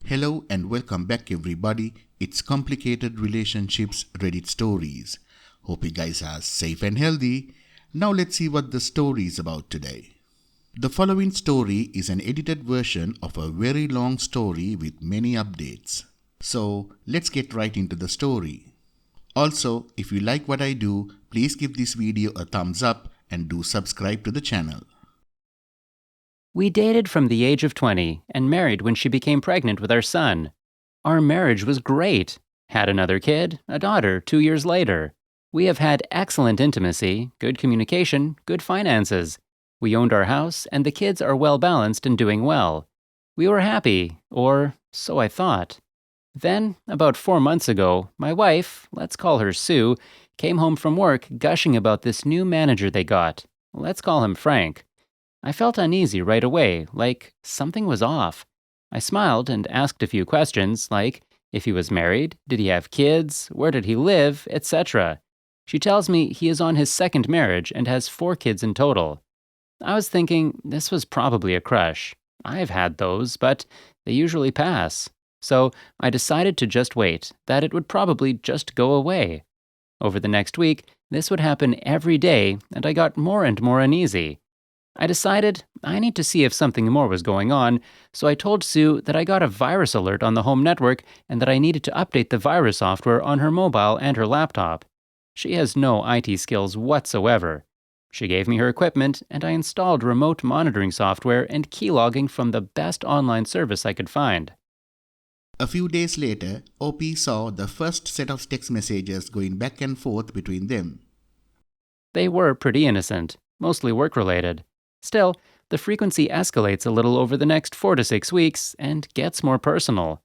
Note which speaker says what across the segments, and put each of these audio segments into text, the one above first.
Speaker 1: Hello and welcome back everybody. It's Complicated Relationships Reddit Stories. Hope you guys are safe and healthy. Now let's see what the story is about today. The following story is an edited version of a very long story with many updates. So let's get right into the story. Also, if you like what I do, please give this video a thumbs up and do subscribe to the channel.
Speaker 2: We dated from the age of 20 and married when she became pregnant with our son. Our marriage was great. Had another kid, a daughter, 2 years later. We have had excellent intimacy, good communication, good finances. We owned our house, and the kids are well balanced and doing well. We were happy, or so I thought. Then, about 4 months ago, my wife, let's call her Sue, came home from work gushing about this new manager they got. Let's call him Frank. I felt uneasy right away, like something was off. I smiled and asked a few questions, like if he was married, did he have kids, where did he live, etc. She tells me he is on his second marriage and has 4 kids in total. I was thinking this was probably a crush. I've had those, but they usually pass. So I decided to just wait, that it would probably just go away. Over the next week, this would happen every day, and I got more and more uneasy. I decided I need to see if something more was going on, so I told Sue that I got a virus alert on the home network and that I needed to update the virus software on her mobile and her laptop. She has no IT skills whatsoever. She gave me her equipment, and I installed remote monitoring software and keylogging from the best online service I could find.
Speaker 1: A few days later, OP saw the first set of text messages going back and forth between them.
Speaker 2: They were pretty innocent, mostly work-related. Still, the frequency escalates a little over the next 4 to 6 weeks and gets more personal.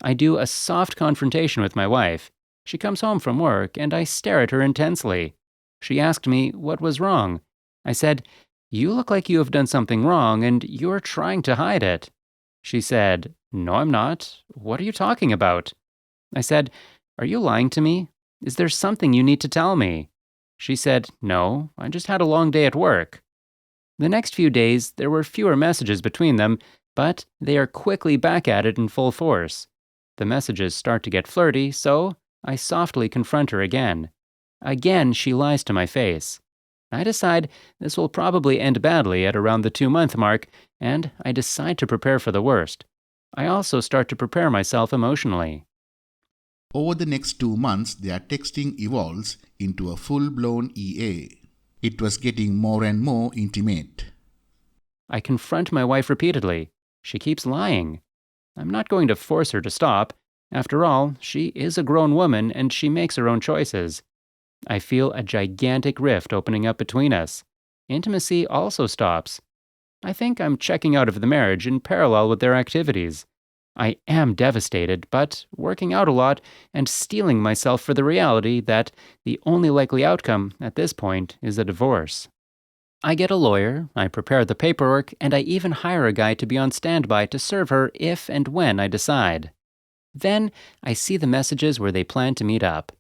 Speaker 2: I do a soft confrontation with my wife. She comes home from work and I stare at her intensely. She asked me what was wrong. I said, "You look like you have done something wrong and you're trying to hide it." She said, "No, I'm not. What are you talking about?" I said, "Are you lying to me? Is there something you need to tell me?" She said, "No, I just had a long day at work." The next few days, there were fewer messages between them, but they are quickly back at it in full force. The messages start to get flirty, so I softly confront her again. Again, she lies to my face. I decide this will probably end badly at around the 2-month mark, and I decide to prepare for the worst. I also start to prepare myself emotionally.
Speaker 1: Over the next 2 months, their texting evolves into a full-blown EA. It was getting more and more intimate.
Speaker 2: I confront my wife repeatedly. She keeps lying. I'm not going to force her to stop. After all, she is a grown woman and she makes her own choices. I feel a gigantic rift opening up between us. Intimacy also stops. I think I'm checking out of the marriage in parallel with their activities. I am devastated, but working out a lot and steeling myself for the reality that the only likely outcome at this point is a divorce. I get a lawyer, I prepare the paperwork, and I even hire a guy to be on standby to serve her if and when I decide. Then I see the messages where they plan to meet up.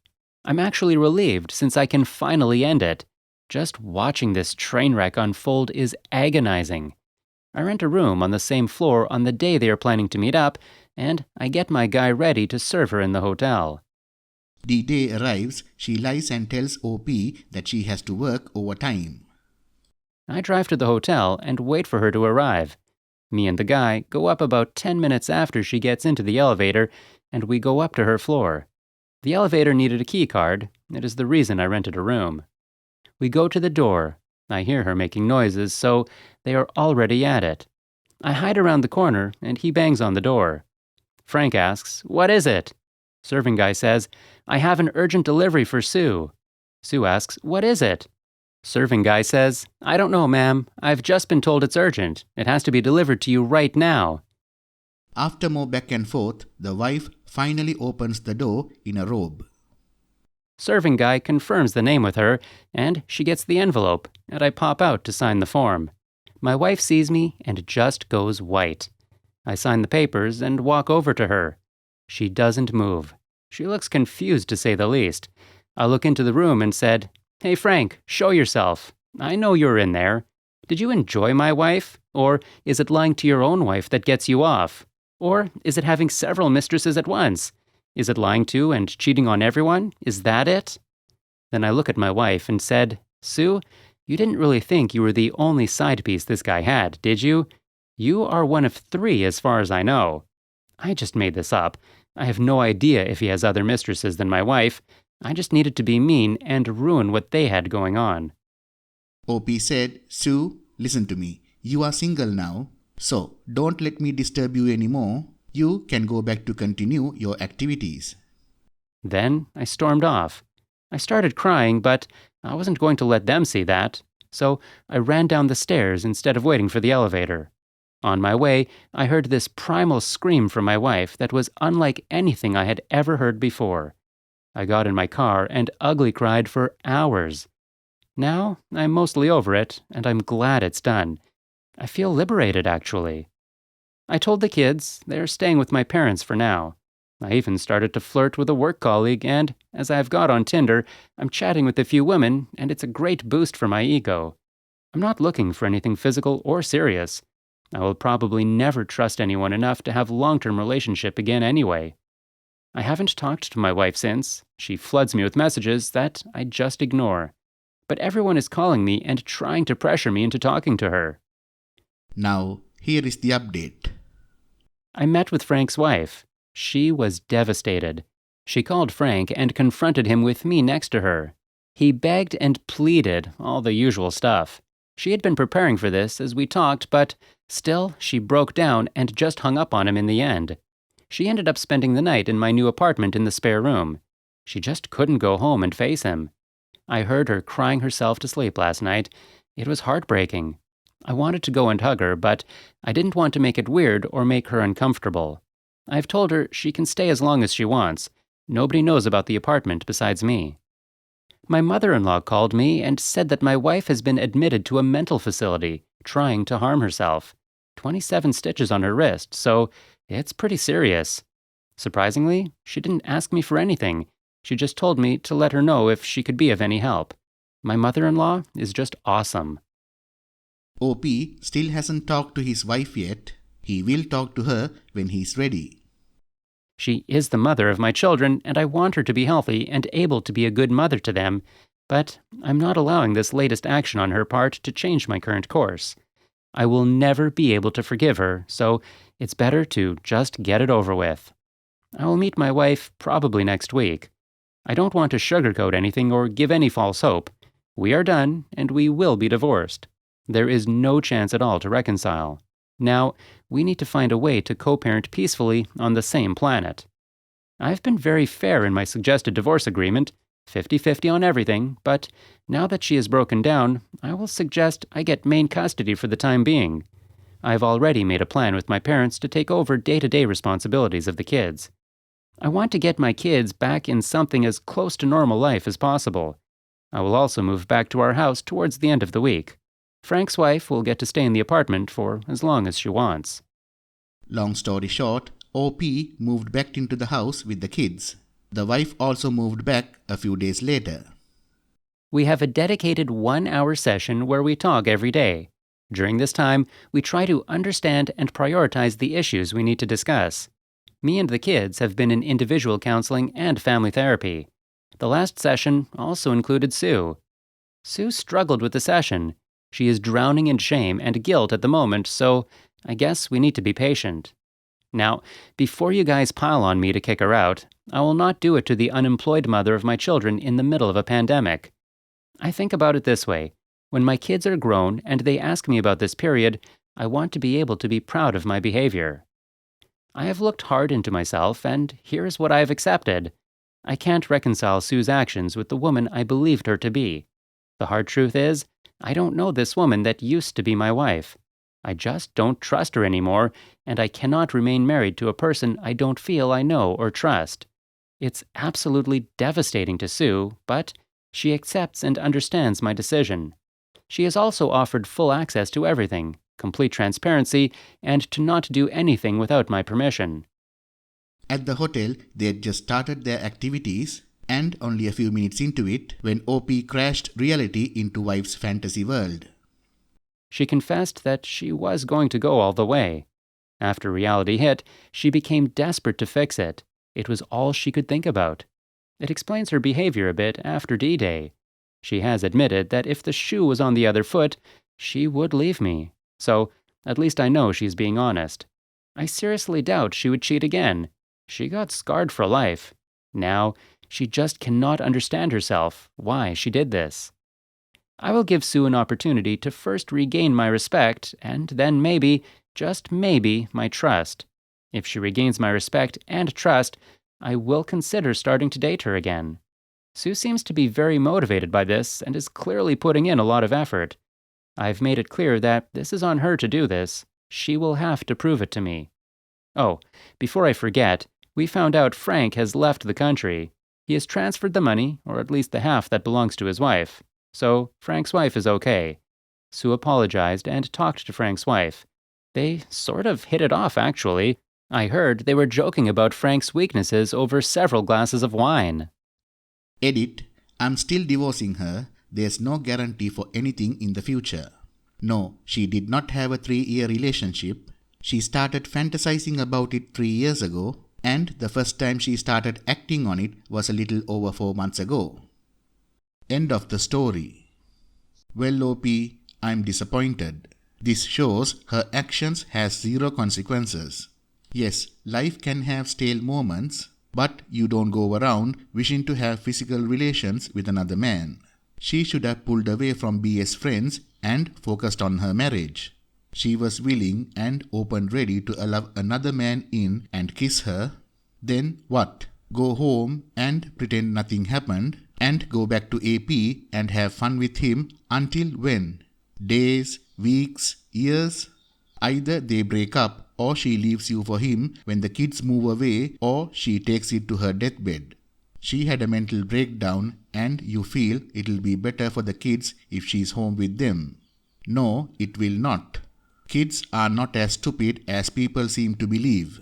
Speaker 2: I'm actually relieved since I can finally end it. Just watching this train wreck unfold is agonizing. I rent a room on the same floor on the day they are planning to meet up, and I get my guy ready to serve her in the hotel.
Speaker 1: The day arrives, she lies and tells OP that she has to work overtime.
Speaker 2: I drive to the hotel and wait for her to arrive. Me and the guy go up about 10 minutes after she gets into the elevator, and we go up to her floor. The elevator needed a key card. It is the reason I rented a room. We go to the door. I hear her making noises, so they are already at it. I hide around the corner, and he bangs on the door. Frank asks, "What is it?" Serving guy says, "I have an urgent delivery for Sue." Sue asks, "What is it?" Serving guy says, "I don't know, ma'am. I've just been told it's urgent. It has to be delivered to you right now."
Speaker 1: After more back and forth, the wife finally opens the door in a robe.
Speaker 2: Serving guy confirms the name with her, and she gets the envelope, and I pop out to sign the form. My wife sees me and just goes white. I sign the papers and walk over to her. She doesn't move. She looks confused to say the least. I look into the room and said, "Hey Frank, show yourself. I know you're in there. Did you enjoy my wife? Or is it lying to your own wife that gets you off? Or is it having several mistresses at once? Is it lying to and cheating on everyone? Is that it? Then I look at my wife and said, Sue, you didn't really think you were the only side piece this guy had, did you? You are one of 3 as far as I know. I just made this up. I have no idea if he has other mistresses than my wife. I just needed to be mean and ruin what they had going on.
Speaker 1: OP said, Sue, listen to me. You are single now, so don't let me disturb you anymore. You can go back to continue your activities.
Speaker 2: Then I stormed off. I started crying, but I wasn't going to let them see that, so I ran down the stairs instead of waiting for the elevator. On my way, I heard this primal scream from my wife that was unlike anything I had ever heard before. I got in my car and ugly cried for hours. Now, I'm mostly over it, and I'm glad it's done. I feel liberated, actually. I told the kids they're staying with my parents for now. I even started to flirt with a work colleague, and as I've got on Tinder, I'm chatting with a few women, and it's a great boost for my ego. I'm not looking for anything physical or serious. I will probably never trust anyone enough to have a long-term relationship again anyway. I haven't talked to my wife since. She floods me with messages that I just ignore. But everyone is calling me and trying to pressure me into talking to her.
Speaker 1: Now, here is the update.
Speaker 2: I met with Frank's wife. She was devastated. She called Frank and confronted him with me next to her. He begged and pleaded, all the usual stuff. She had been preparing for this as we talked, but still, she broke down and just hung up on him in the end. She ended up spending the night in my new apartment in the spare room. She just couldn't go home and face him. I heard her crying herself to sleep last night. It was heartbreaking. I wanted to go and hug her, but I didn't want to make it weird or make her uncomfortable. I've told her she can stay as long as she wants. Nobody knows about the apartment besides me. My mother-in-law called me and said that my wife has been admitted to a mental facility, trying to harm herself. 27 stitches on her wrist, so it's pretty serious. Surprisingly, she didn't ask me for anything. She just told me to let her know if she could be of any help. My mother-in-law is just awesome.
Speaker 1: OP still hasn't talked to his wife yet. He will talk to her when he's ready.
Speaker 2: She is the mother of my children, and I want her to be healthy and able to be a good mother to them, but I'm not allowing this latest action on her part to change my current course. I will never be able to forgive her, so it's better to just get it over with. I will meet my wife probably next week. I don't want to sugarcoat anything or give any false hope. We are done, and we will be divorced. There is no chance at all to reconcile. Now, we need to find a way to co-parent peacefully on the same planet. I've been very fair in my suggested divorce agreement, 50-50 on everything, but now that she is broken down, I will suggest I get main custody for the time being. I've already made a plan with my parents to take over day-to-day responsibilities of the kids. I want to get my kids back in something as close to normal life as possible. I will also move back to our house towards the end of the week. Frank's wife will get to stay in the apartment for as long as she wants.
Speaker 1: Long story short, OP moved back into the house with the kids. The wife also moved back a few days later.
Speaker 2: We have a dedicated 1-hour session where we talk every day. During this time, we try to understand and prioritize the issues we need to discuss. Me and the kids have been in individual counseling and family therapy. The last session also included Sue. Sue struggled with the session. She is drowning in shame and guilt at the moment, so I guess we need to be patient. Now, before you guys pile on me to kick her out, I will not do it to the unemployed mother of my children in the middle of a pandemic. I think about it this way. When my kids are grown and they ask me about this period, I want to be able to be proud of my behavior. I have looked hard into myself, and here is what I have accepted. I can't reconcile Sue's actions with the woman I believed her to be. The hard truth is, I don't know this woman that used to be my wife. I just don't trust her anymore, and I cannot remain married to a person I don't feel I know or trust. It's absolutely devastating to Sue, but she accepts and understands my decision. She has also offered full access to everything, complete transparency, and to not do anything without my permission.
Speaker 1: At the hotel, they had just started their activities, and only a few minutes into it, when OP crashed reality into wife's fantasy world.
Speaker 2: She confessed that she was going to go all the way. After reality hit, she became desperate to fix it. It was all she could think about. It explains her behavior a bit after D-Day. She has admitted that if the shoe was on the other foot, she would leave me. So, at least I know she's being honest. I seriously doubt she would cheat again. She got scarred for life. Now, she just cannot understand herself why she did this. I will give Sue an opportunity to first regain my respect, and then maybe, just maybe, my trust. If she regains my respect and trust, I will consider starting to date her again. Sue seems to be very motivated by this and is clearly putting in a lot of effort. I've made it clear that this is on her to do this. She will have to prove it to me. Oh, before I forget, we found out Frank has left the country. He has transferred the money, or at least the half that belongs to his wife. So, Frank's wife is okay. Sue apologized and talked to Frank's wife. They sort of hit it off, actually. I heard they were joking about Frank's weaknesses over several glasses of wine.
Speaker 1: Edit. I'm still divorcing her. There's no guarantee for anything in the future. No, she did not have a 3-year relationship. She started fantasizing about it 3 years ago, and the first time she started acting on it was a little over 4 months ago. End of the story. Well, OP, I'm disappointed. This shows her actions has zero consequences. Yes, life can have stale moments, but you don't go around wishing to have physical relations with another man. She should have pulled away from BS friends and focused on her marriage. She was willing and open ready to allow another man in and kiss her. Then what? Go home and pretend nothing happened and go back to AP and have fun with him until when? Days, weeks, years? Either they break up or she leaves you for him when the kids move away, or she takes it to her deathbed. She had a mental breakdown and you feel it'll be better for the kids if she's home with them. No, it will not. Kids are not as stupid as people seem to believe.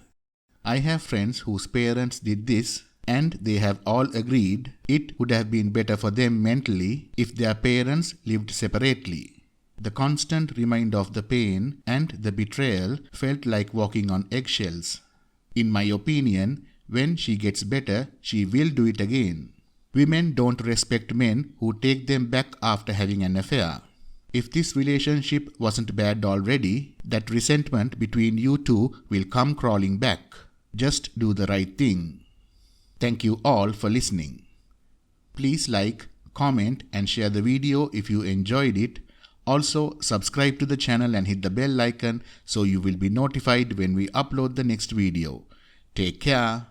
Speaker 1: I have friends whose parents did this, and they have all agreed it would have been better for them mentally if their parents lived separately. The constant reminder of the pain and the betrayal felt like walking on eggshells. In my opinion, when she gets better, she will do it again. Women don't respect men who take them back after having an affair. If this relationship wasn't bad already, that resentment between you two will come crawling back. Just do the right thing. Thank you all for listening. Please like, comment and share the video if you enjoyed it. Also, subscribe to the channel and hit the bell icon so you will be notified when we upload the next video. Take care.